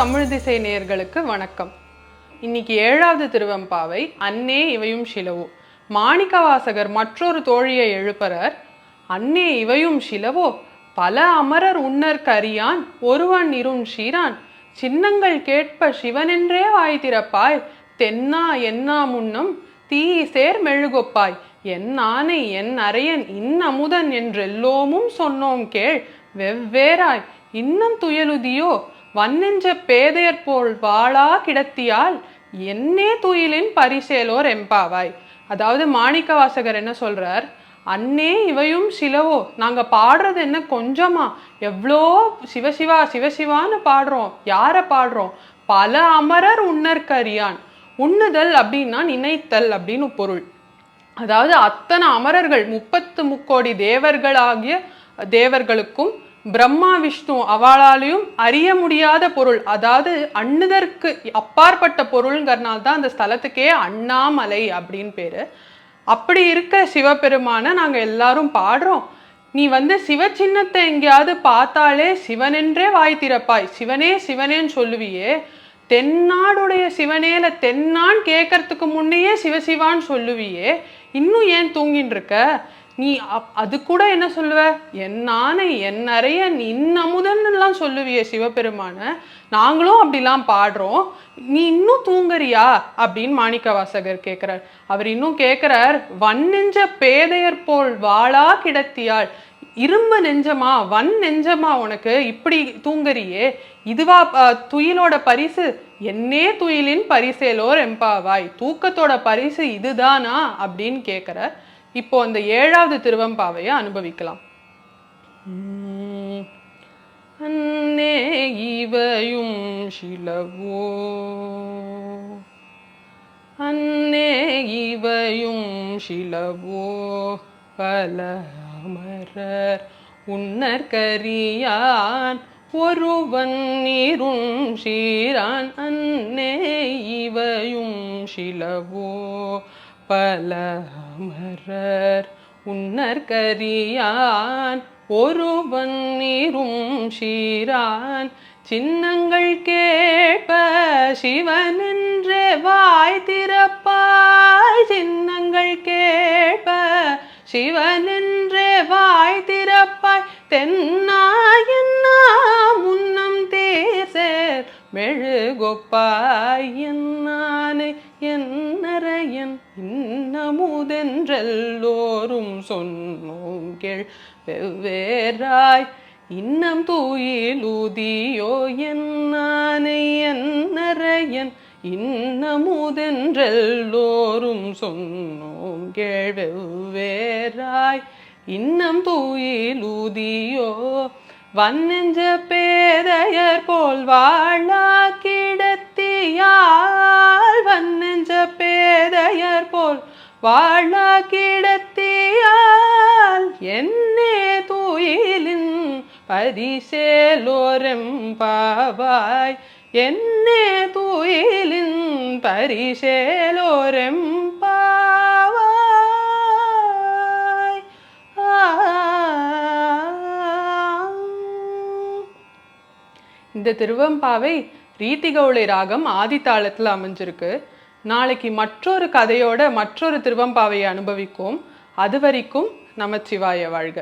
தமிழ் திசை நேயர்களுக்கு வணக்கம். இன்னைக்கு 7வது திருவெம்பாவை அன்னே இவையும் சிலவோ. மாணிக்கவாசகர் மற்றொரு தோழியை எழுப்பறர். அன்னே இவையும் சிலவோ பல அமரர் உன்னற்கு அறியான் ஒருவன் இருன் சீரான் சின்னங்கள் கேட்ப சிவனென்றே வாய் திறப்பாய் தென்னா என்னா முன்னம் தீ சேர் மெழுகொப்பாய் என் ஆனை என் அரையன் இன்னமுதன் என்றெல்லோமும் சொன்னோம் கேள் வெவ்வேறாய் இன்னம் துயலுதியோ வன்னெஞ்ச பேதையர் போல் வாளா கிடத்தியால் என்னே துயிலின் பரிசேலோர் எம்பாவாய். அதாவது மாணிக்கவாசகர் என்ன சொல்றார், அன்னே இவையும் சிலவோ, நாங்க பாடுறது என்ன கொஞ்சமா, எவ்வளோ சிவசிவா சிவசிவான்னு பாடுறோம். யார பாடுறோம்? பல அமரர் உன்னற்கரியான். உண்ணுதல் அப்படின்னா நினைத்தல் அப்படின்னு பொருள். அதாவது அத்தனை அமரர்கள் 33 தேவர்களாகிய தேவர்களுக்கும் பிரம்மா விஷ்ணு அவளாலையும் அறிய முடியாத பொருள், அதாவது அண்ணுதற்கு அப்பாற்பட்ட பொருள்ங்கிறனால்தான் அந்த ஸ்தலத்துக்கே அண்ணாமலை அப்படின்னு பேரு. அப்படி இருக்க சிவபெருமான நாங்க எல்லாரும் பாடுறோம். நீ சிவ சின்னத்தை எங்கேயாவது பார்த்தாலே சிவனென்றே வாய் திறப்பாய், சிவனே சிவனேன்னு சொல்லுவியே. தென்னாடுடைய சிவனேல தென்னான் கேட்கறதுக்கு முன்னையே சிவசிவான்னு சொல்லுவியே, இன்னும் ஏன் தூங்கின்னு இருக்க? நீ அது கூட என்ன சொல்லுவ, என் ஆனை என் அரையன் இன்னமுதன்னுலாம் சொல்லுவியே சிவபெருமான. நாங்களும் அப்படிலாம் பாடுறோம், நீ இன்னும் தூங்குறியா அப்படின்னு மாணிக்கவாசகர் கேட்கிறார். அவர் இன்னும் கேட்கிறார், வன்னெஞ்ச பேதையர் போல் வாளா கிடத்தியாள். இரும்பு நெஞ்சமா வன் நெஞ்சமா உனக்கு, இப்படி தூங்குறியே, இதுவா துயிலோட பரிசு? என்னே துயிலின் பரிசேலோர் எம்பாவாய். தூக்கத்தோட பரிசு இதுதானா அப்படின்னு கேட்கிறார். இப்போ அந்த 7வது திருவெம்பாவையை அனுபவிக்கலாம். அன்னே இவையும் சிலவோ அன்னே இவையும் சிலவோ பல அமரர் உன்னற்கரியான் ஒருவன் இருன் சீரான் அன்னே இவையும் சிலவோ பல அமரர் உன்னற்கரியான் ஒருவன் இரும் சீரான் சின்னங்கள் கேட்ப சிவனென்றே வாய் திறப்பாய் சின்னங்கள் கேட்ப சிவனென்றே வாய் திறப்பாய் தென்னாயன்னா முன்னம் தேசேர் மெழுகொப்பாய் என்னானை என்னரையன் இன்னமுதென்றெல்லோரும் சொன்னோம் கேள் வெவ்வேறாய் இன்னம் தூயிலுதியோ என்னானை என்னரையன் இன்னமுதென்றெல்லோரும் சொன்னோம் கேள் வெவ்வேறாய் இன்னம் தூயிலுதியோ வன்னெஞ்ச பேதையர் போல் வாழா கிடத்தியால் வன்னெஞ்ச பேதையர் போல் வாழா கிடத்தியால் என்னே துயிலின் பரிசேலோரெம்பாவாய் என்னே துயிலின் பரிசேலோரெம்பாவாய். இந்த திருவெம்பாவை ரீதிகௌளை ராகம் ஆதித்தாளத்தில் அமைஞ்சிருக்கு. நாளைக்கு மற்றொரு கதையோட மற்றொரு திருவெம்பாவையை அனுபவிக்கும். அது வரைக்கும் நமச்சிவாய வாழ்க.